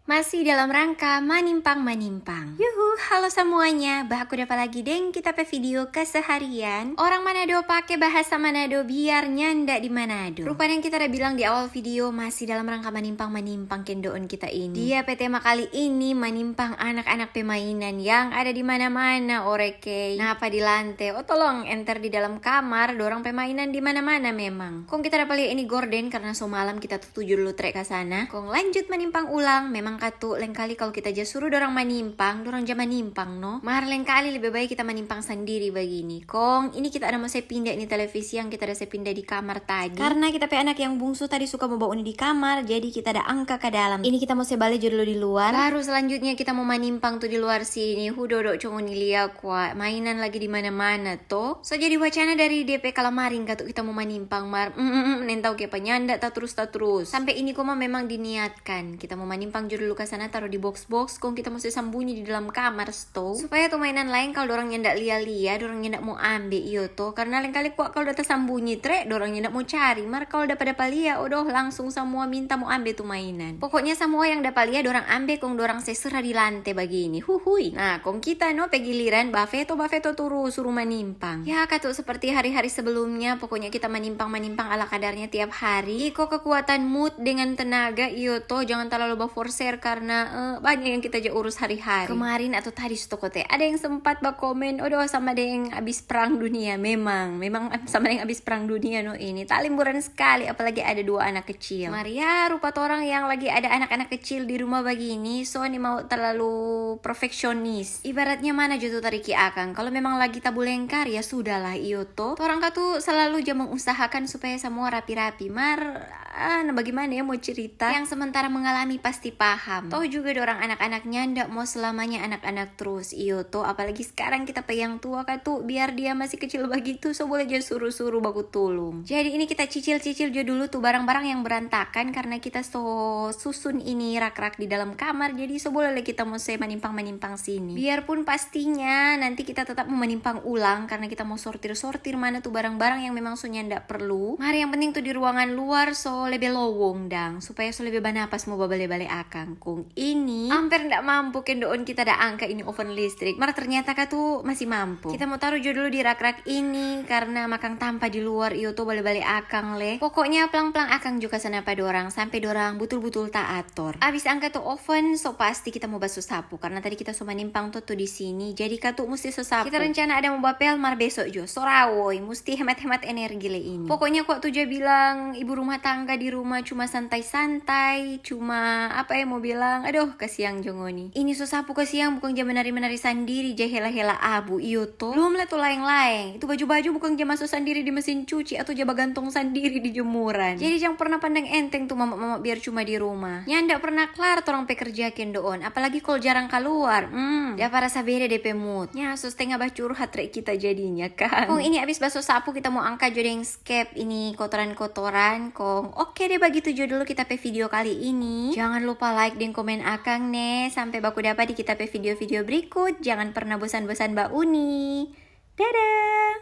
Masih dalam rangka manimpang-manimpang. Yuhu, halo semuanya. Aku dapat lagi deng kita pe video keseharian. Orang Manado pakai bahasa Manado biar nyandak di Manado. Rupanya yang kita udah bilang di awal video masih dalam rangka manimpang-manimpang kendoon kita ini. Dia pe tema kali ini manimpang anak-anak pemainan yang ada di mana-mana oreke. Napa di lantai? Oh tolong enter di dalam kamar, dorang pemainan di mana-mana memang. Kong kita dapat lihat ini gorden karena semalam kita tuju dulu trek ke sana. Kong lanjut manimpang ulang. Memang katu lain kali kalau kita aja suruh dorang manimpang, dorang aja manimpang no. Mar lain kali lebih baik kita manimpang sendiri begini. Kong ini kita ada mau saya pindah ini televisi yang kita ada saya pindah di kamar tadi. Karena kita pe anak yang bungsu tadi suka mau bawa ini di kamar, jadi kita ada angka ke dalam. Ini kita mau saya balik dulu di luar. Baru selanjutnya kita mau manimpang tuh di luar sini. Hudodok cuma lihat kuat mainan lagi di mana-mana toh. So jadi wacana dari DP kalamaring katu kita mau manimpang mar. Nentau kayak penyanda tak terus. Sampai ini koma memang diniatkan. Kita mau manimpang dulu ke sana taruh di box-box kong kita mesti sembunyi di dalam kamar sto supaya tuh mainan lain kalau dorang nyendak lia-lia dorang nyendak mau ambil iyo to karena lain kali kuat kalau udah tersembunyi trek dorang nyendak mau cari mar kalau dapat lia udah langsung semua minta mau ambil tuh mainan pokoknya semua yang dapat lia dorang ambil kong dorang seserah di lantai begini huhui. Nah kong kita no pegiliran bafeto turun suruh manimpang ya katu seperti hari-hari sebelumnya pokoknya kita manimpang ala kadarnya tiap hari kok kekuatan mood dengan tenaga iyo to jangan terlalu forcer karena banyak yang kita aja urus hari-hari. Kemarin atau tadi stokote ada yang sempat komen, "Odoh sama ada yang habis perang dunia." Memang sama ada yang habis perang dunia no ini. Tak liburan sekali apalagi ada 2 anak kecil. Maria rupa orang yang lagi ada anak-anak kecil di rumah begini, so ini mau terlalu perfeksionis. Ibaratnya mana jodoh tariki akang. Kalau memang lagi tabu lengkar ya sudahlah iyo to. Orang katu selalu aja mengusahakan supaya semua rapi-rapi. Nah bagaimana ya mau cerita yang sementara mengalami pasti paham. Toh juga orang anak-anaknya ndak mau selamanya anak-anak terus iyo toh apalagi sekarang kita yang tua katu biar dia masih kecil begitu so boleh aja suruh-suruh baku tulung. Jadi ini kita cicil-cicil jo dulu tuh barang-barang yang berantakan karena kita so susun ini rak-rak di dalam kamar jadi so boleh kita mau saya manimpang sini. Biarpun pastinya nanti kita tetap mau manimpang ulang karena kita mau sortir mana tuh barang-barang yang memang sonya ndak perlu. Mari yang penting tuh di ruangan luar so lebih lowong dang supaya so lebih banapas mau balik akang. Kung ini hampir ndak mampu kendoon kita ada angka ini oven listrik. Mar ternyata tuh masih mampu. Kita mau taruh dulu di rak-rak ini karena makang tanpa di luar iyo tuh balik akang le. Pokoknya pelang-pelang akang juga sana pada orang sampai dorang betul-betul tak atur. Abis angka tuh oven so pasti kita mau basuh sapu karena tadi kita so manimpang tuh di sini. Jadi katu mesti so sapu. Kita rencana ada mau bapel mar besok jo. Sorawoy mesti hemat-hemat energi le ini. Pokoknya kok tuh bilang ibu rumah tangga di rumah cuma santai-santai, cuma apa ya mau bilang aduh kasiang jongoni ini so sapu kasiang bukan jam menari-menari sendiri jah hela-hela abu iyo to belum lah tuh laeng-laeng itu baju-baju bukan jam masuk sendiri di mesin cuci atau jaba gantung sendiri di jemuran jadi jangan pernah pandang enteng tuh mama biar cuma di rumah nyandak pernah kelar orang pekerja kendoon apalagi kalau jarang keluar dia para sabere DP mood nya so setengah bacur hatre kita jadinya kan kong ini abis basuh sapu kita mau angkat jodeng skep ini kotoran-kotoran kong oke deh begitu jo dulu kita pe video kali ini jangan lupa like dan komen akang nih sampai baku dapat di kita pe video-video berikut jangan pernah bosan-bosan Mbak Uni dadah.